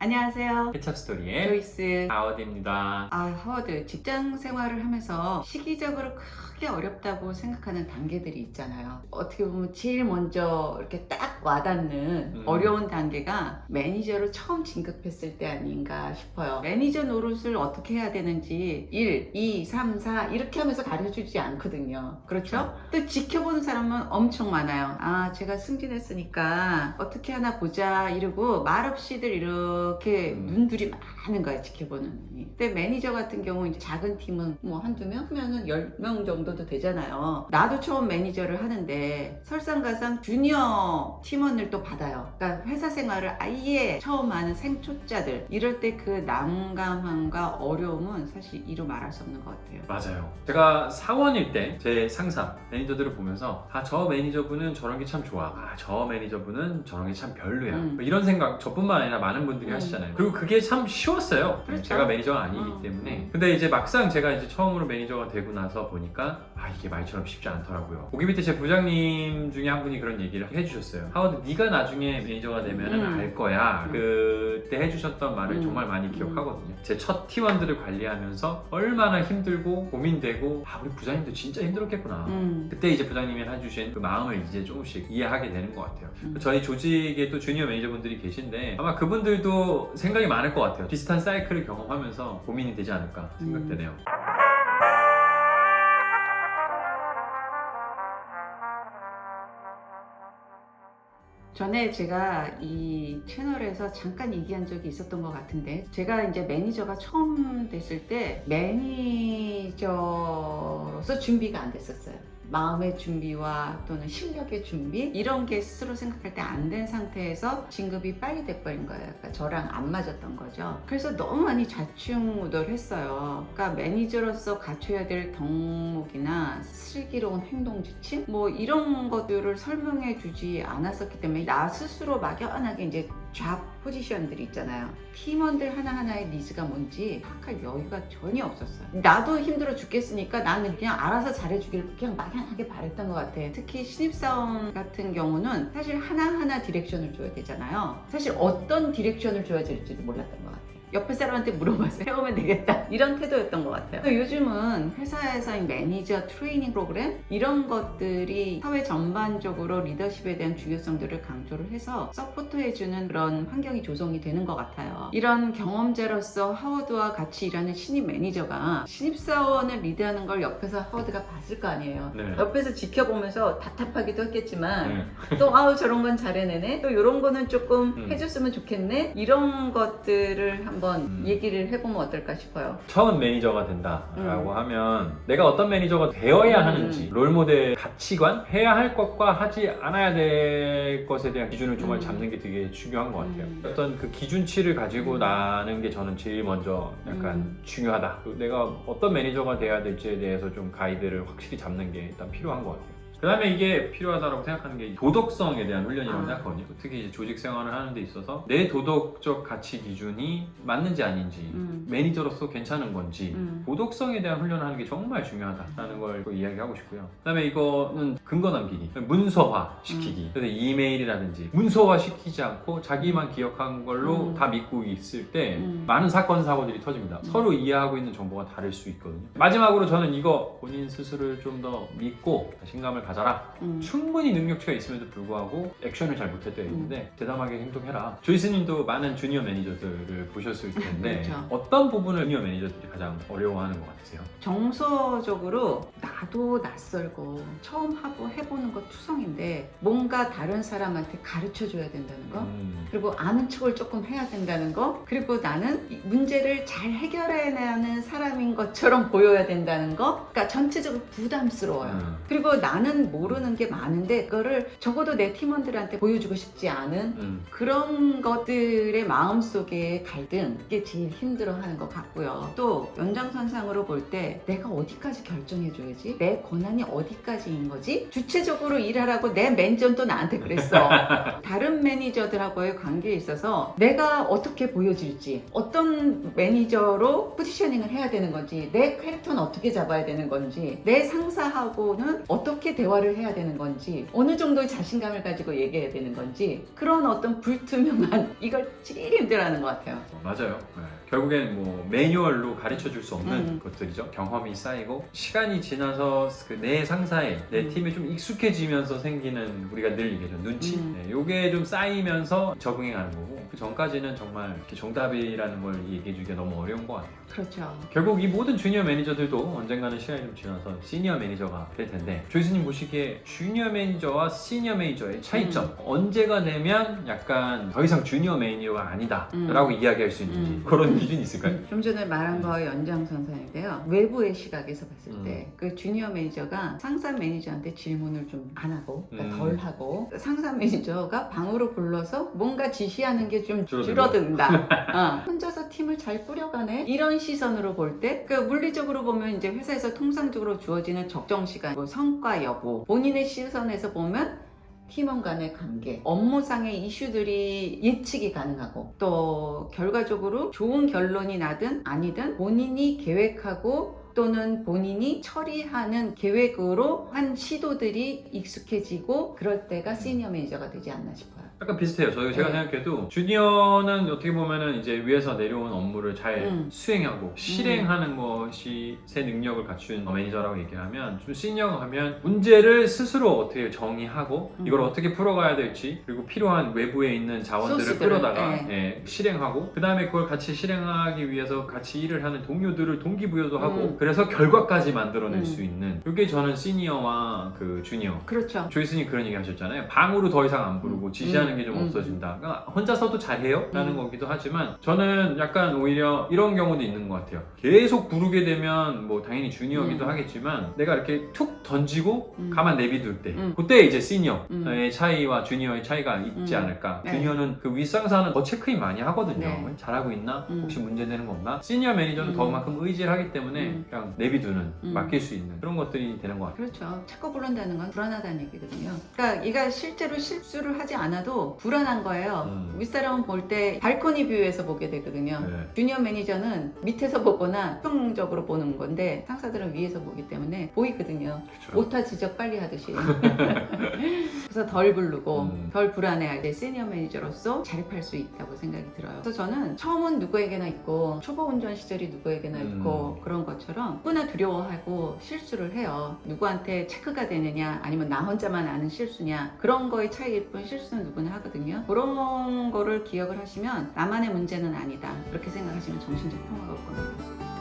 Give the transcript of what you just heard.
안녕하세요. 케찹 스토리의 조이스. 하워드입니다. 하워드, 직장 생활을 하면서 시기적으로 크게 어렵다고 생각하는 단계들이 있잖아요. 어떻게 보면 제일 먼저 이렇게 딱 와닿는 어려운 단계가 매니저로 처음 진급했을 때 아닌가 싶어요. 매니저 노릇을 어떻게 해야 되는지 1, 2, 3, 4 이렇게 하면서 가르쳐주지 않거든요. 그렇죠? 또 지켜보는 사람은 엄청 많아요. 제가 승진했으니까 어떻게 하나 보자 이러고 말없이들 이렇게 눈들이 많은 거야, 지켜보는 눈이. 근데 매니저 같은 경우 이제 작은 팀은 뭐 한두 명 하면은 10명 정도도 되잖아요. 나도 처음 매니저를 하는데 설상가상 주니어 팀원을 또 받아요. 그러니까 회사 생활을 아예 처음 하는 생초짜들, 이럴 때 그 난감함과 어려움은 사실 이루 말할 수 없는 것 같아요. 맞아요. 제가 사원일 때 제 상사 매니저들을 보면서 저 매니저분은 저런 게 참 좋아, 저 매니저분은 저런 게 참 별로야, 뭐 이런 생각 저뿐만 아니라 많은 분들이 하시잖아요. 그리고 그게 참 쉬웠어요. 그렇죠. 제가 매니저가 아니기 때문에. 근데 이제 막상 제가 이제 처음으로 매니저가 되고 나서 보니까 이게 말처럼 쉽지 않더라고요. 거기 밑에 제 부장님 중에 한 분이 그런 얘기를 해주셨어요. 하워드, 네가 나중에 매니저가 되면 알 거야. 그때 해주셨던 말을 정말 많이 기억하거든요. 제 첫 T1들을 관리하면서 얼마나 힘들고 고민되고 우리 부장님도 진짜 힘들었겠구나. 그때 이제 부장님이 해주신 그 마음을 이제 조금씩 이해하게 되는 것 같아요. 저희 조직에 또 주니어 매니저분들이 계신데 아마 그분들도 생각이 많을 것 같아요. 비슷한 사이클을 경험하면서 고민이 되지 않을까 생각되네요. 전에 제가 이 채널에서 잠깐 얘기한 적이 있었던 것 같은데, 제가 이제 매니저가 처음 됐을 때 매니저로서 준비가 안 됐었어요. 마음의 준비와 또는 실력의 준비, 이런 게 스스로 생각할 때 안 된 상태에서 진급이 빨리 돼버린 거예요. 그러니까 저랑 안 맞았던 거죠. 그래서 너무 많이 좌충우돌했어요. 그러니까 매니저로서 갖춰야 될 덕목이나 슬기로운 행동 지침, 뭐 이런 것들을 설명해 주지 않았었기 때문에 나 스스로 막연하게 이제 잡 포지션들이 있잖아요. 팀원들 하나하나의 니즈가 뭔지 파악할 여유가 전혀 없었어요. 나도 힘들어 죽겠으니까 나는 그냥 알아서 잘해주길 그냥 막연하게 바랬던 것 같아. 특히 신입사원 같은 경우는 사실 하나하나 디렉션을 줘야 되잖아요. 사실 어떤 디렉션을 줘야 될지도 몰랐던 것 같아요. 옆에 사람한테 물어봐서 해오면 되겠다, 이런 태도였던 것 같아요. 요즘은 회사에서의 매니저 트레이닝 프로그램, 이런 것들이 사회 전반적으로 리더십에 대한 중요성들을 강조를 해서 서포트해주는 그런 환경이 조성이 되는 것 같아요. 이런 경험자로서 하워드와 같이 일하는 신입 매니저가 신입사원을 리드하는 걸 옆에서 하워드가 봤을 거 아니에요. 네. 옆에서 지켜보면서 답답하기도 했겠지만 또 저런 건 잘해내네, 또 이런 거는 조금 해줬으면 좋겠네, 이런 것들을 한번 얘기를 해보면 어떨까 싶어요. 처음 매니저가 된다라고 하면 내가 어떤 매니저가 되어야 하는지, 롤모델 가치관, 해야 할 것과 하지 않아야 될 것에 대한 기준을 정말 잡는 게 되게 중요한 것 같아요. 어떤 그 기준치를 가지고 나는 게 저는 제일 먼저 약간 중요하다. 내가 어떤 매니저가 돼야 될지에 대해서 좀 가이드를 확실히 잡는 게 일단 필요한 것 같아요. 그 다음에 이게 필요하다고 생각하는 게 도덕성에 대한 훈련이라고 생각하거든요. 특히 이제 조직 생활을 하는 데 있어서 내 도덕적 가치 기준이 맞는지 아닌지, 매니저로서 괜찮은 건지, 도덕성에 대한 훈련을 하는 게 정말 중요하다라는 걸 이야기하고 싶고요. 그 다음에 이거는 근거 남기기, 문서화 시키기. 그래서 이메일이라든지 문서화 시키지 않고 자기만 기억한 걸로 다 믿고 있을 때 많은 사건 사고들이 터집니다. 서로 이해하고 있는 정보가 다를 수 있거든요. 마지막으로 저는 이거, 본인 스스로를 좀 더 믿고 자신감을 가져라. 충분히 능력치가 있음에도 불구하고 액션을 잘 못할 때가 있는데 대담하게 행동해라. 조이스님도 많은 주니어 매니저들을 보셨을 텐데 그렇죠. 어떤 부분을 주니어 매니저들이 가장 어려워하는 것 같으세요? 정서적으로 나도 낯설고 처음 해보는 거 투성인데 뭔가 다른 사람한테 가르쳐줘야 된다는 거, 그리고 아는 척을 조금 해야 된다는 거, 그리고 나는 이 문제를 잘 해결해내는 사람인 것처럼 보여야 된다는 거, 그러니까 전체적으로 부담스러워요. 그리고 나는 모르는 게 많은데 그거를 적어도 내 팀원들한테 보여주고 싶지 않은 그런 것들의 마음속의 갈등, 이게 제일 힘들어하는 것 같고요. 또 연장선상으로 볼 때 내가 어디까지 결정해줘야지, 내 권한이 어디까지인 거지, 주체적으로 일하라고 내 매니저는 또 나한테 그랬어. 다른 매니저들하고의 관계에 있어서 내가 어떻게 보여질지, 어떤 매니저로 포지셔닝을 해야 되는 건지, 내 캐릭터는 어떻게 잡아야 되는 건지, 내 상사하고는 어떻게 대화 대화를 해야 되는 건지 어느 정도의 자신감을 가지고 얘기해야 되는 건지 그런 어떤 불투명한 이걸 제일 힘들어하는 것 같아요. 맞아요. 네. 결국엔 뭐 매뉴얼로 가르쳐 줄 수 없는 것들이죠. 경험이 쌓이고 시간이 지나서 그 내 상사에 내 팀에 좀 익숙해지면서 생기는 우리가 늘 얘기하죠. 눈치. 네, 요게 좀 쌓이면서 적응해 가는 거고 그 전까지는 정말 이렇게 정답이라는 걸 얘기해 주기가 너무 어려운 것 같아요. 그렇죠. 결국 이 모든 주니어 매니저들도 언젠가는 시간이 좀 지나서 시니어 매니저가 될 텐데 조이스님 보시기에 주니어 매니저와 시니어 매니저의 차이점 언제가 되면 약간 더 이상 주니어 매니저가 아니다 라고 이야기할 수 있는지 그런 기준이 있을까요? 좀 전에 말한 거의 연장선상인데요. 외부의 시각에서 봤을 때 그 주니어 매니저가 상사 매니저한테 질문을 좀 안 하고 그러니까 덜 하고 상사 매니저가 방으로 불러서 뭔가 지시하는 게 좀 줄어든다. 혼자서 팀을 잘 꾸려가네 이런 시선으로 볼 때 그 물리적으로 보면 이제 회사에서 통상적으로 주어지는 적정 시간, 뭐 성과 여부 본인의 시선에서 보면 팀원 간의 관계, 업무상의 이슈들이 예측이 가능하고 또 결과적으로 좋은 결론이 나든 아니든 본인이 계획하고 또는 본인이 처리하는 계획으로 한 시도들이 익숙해지고 그럴 때가 시니어 매니저가 되지 않나 싶어요. 약간 비슷해요. 제가 생각해도 주니어는 어떻게 보면은 이제 위에서 내려온 업무를 잘 수행하고 실행하는 것이 새 능력을 갖춘 매니저라고 얘기하면 좀 시니어가 하면 문제를 스스로 어떻게 정의하고 이걸 어떻게 풀어가야 될지 그리고 필요한 외부에 있는 자원들을 소스들을, 끌어다가 실행하고 그 다음에 그걸 같이 실행하기 위해서 같이 일을 하는 동료들을 동기부여도 하고 그래서 결과까지 만들어낼 수 있는 이게 저는 시니어와 그 주니어 그렇죠. 조이스님 그런 얘기 하셨잖아요. 방으로 더 이상 안 부르고 지시하는 게 좀 없어진다. 그러니까 혼자서도 잘해요? 라는 거기도 하지만 저는 약간 오히려 이런 경우도 있는 것 같아요. 계속 부르게 되면 뭐 당연히 주니어기도 하겠지만 내가 이렇게 툭 던지고 가만 내비둘 때 그때 이제 시니어의 차이와 주니어의 차이가 있지 않을까. 주니어는 그 윗상사는 더 체크인 많이 하거든요. 잘하고 있나? 혹시 문제되는 거 없나? 시니어 매니저는 더만큼 의지를 하기 때문에 그냥 내비두는 맡길 수 있는 그런 것들이 되는 것 같아요. 그렇죠. 자꾸 부른다는 건 불안하다는 얘기거든요. 그러니까 얘가 실제로 실수를 하지 않아도 불안한 거예요. 윗사람은 볼 때 발코니 뷰에서 보게 되거든요. 주니어 매니저는 밑에서 보거나 평적으로 보는 건데 상사들은 위에서 보기 때문에 보이거든요. 그렇죠. 오타 지적 빨리 하듯이. 그래서 덜 부르고 덜 불안해할 때 시니어 매니저로서 자립할 수 있다고 생각이 들어요. 그래서 저는 처음은 누구에게나 있고 초보 운전 시절이 누구에게나 있고 그런 것처럼 누구나 두려워하고 실수를 해요. 누구한테 체크가 되느냐 아니면 나 혼자만 아는 실수냐 그런 거의 차이일 뿐 실수는 누구나 하거든요. 그런 거를 기억을 하시면 나만의 문제는 아니다. 그렇게 생각하시면 정신적 평화가 올 겁니다.